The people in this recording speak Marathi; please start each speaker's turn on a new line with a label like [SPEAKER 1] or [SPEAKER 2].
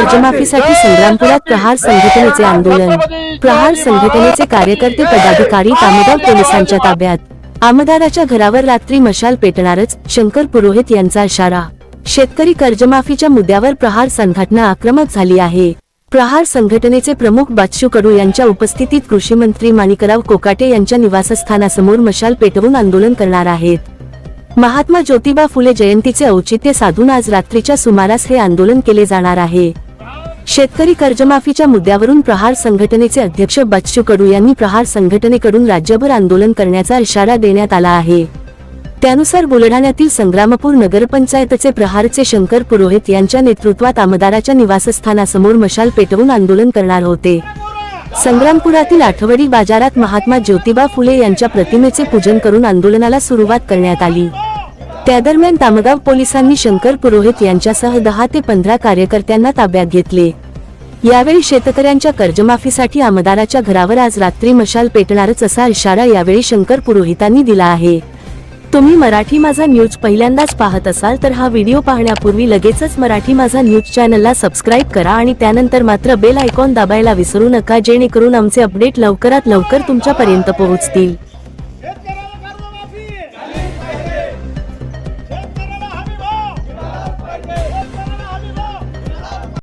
[SPEAKER 1] कर्जमाफीसाठी संग्रामपुरात प्रहार संघटनेचे आंदोलन। प्रहार संघटनेचे कार्यकर्ते पदाधिकारी तामगाव पोलिसांच्या ताब्यात। आमदाराच्या घरावर रात्री मशाल पेटणारच, शंकर पुरोहित यांचा इशारा। शेतकरी कर्जमाफीच्या मुद्द्यावर प्रहार संघटना आक्रमक झाली आहे। प्रहार संघटनेचे प्रमुख बच्चू कडू यांच्या उपस्थितीत कृषी मंत्री माणिकराव कोकाटे यांच्या निवासस्थानासमोर मशाल पेटवून आंदोलन करणार आहेत। महात्मा ज्योतिबा फुले जयंतीचे औचित्य साधून आज रात्रीच्या सुमारास हे आंदोलन केले जाणार आहे। शेतकरी कर्जमाफीच्या मुद्द्यावरून प्रहार संघटनेचे अध्यक्ष बच्चू कडू यांनी प्रहार संघटनेकडून राज्यभर आंदोलन करण्याचा इशारा देण्यात आला आहे। त्यानुसार बुलढाण्यातील संग्रामपूर नगरपंचायतचे प्रहारचे शंकर पुरोहित यांच्या नेतृत्वात आमदाराच्या निवासस्थानासमोर मशाल पेटवून आंदोलन करणार होते। संग्रामपुरातील आठवडी बाजारात महात्मा ज्योतिबा फुले यांच्या प्रतिमेचे पूजन करून आंदोलनाला सुरुवात करण्यात आली। त्यादरम्यान तामगाव पोलिसांनी शंकर पुरोहित यांच्यासह 10 ते 15 कार्यकर्त्यांना ताब्यात घेतले। यावेळी शेतकऱ्यांच्या कर्जमाफीसाठी आमदाराच्या घरावर आज रात्री मशाल पेटणारच असा इशारा यावेळी शंकर पुरोहितांनी दिला आहे। तुम्ही मराठी माझा न्यूज पहिल्यांदाच पाहत असाल तर हा व्हिडिओ पाहण्यापूर्वी लगेचच मराठी माझा न्यूज चॅनलला सबस्क्राइब करा आणि त्यानंतर मात्र बेल आयकॉन दाबायला विसरू नका, जेणेकरून आमचे अपडेट लवकरात लवकर तुमच्यापर्यंत पोहोचतील।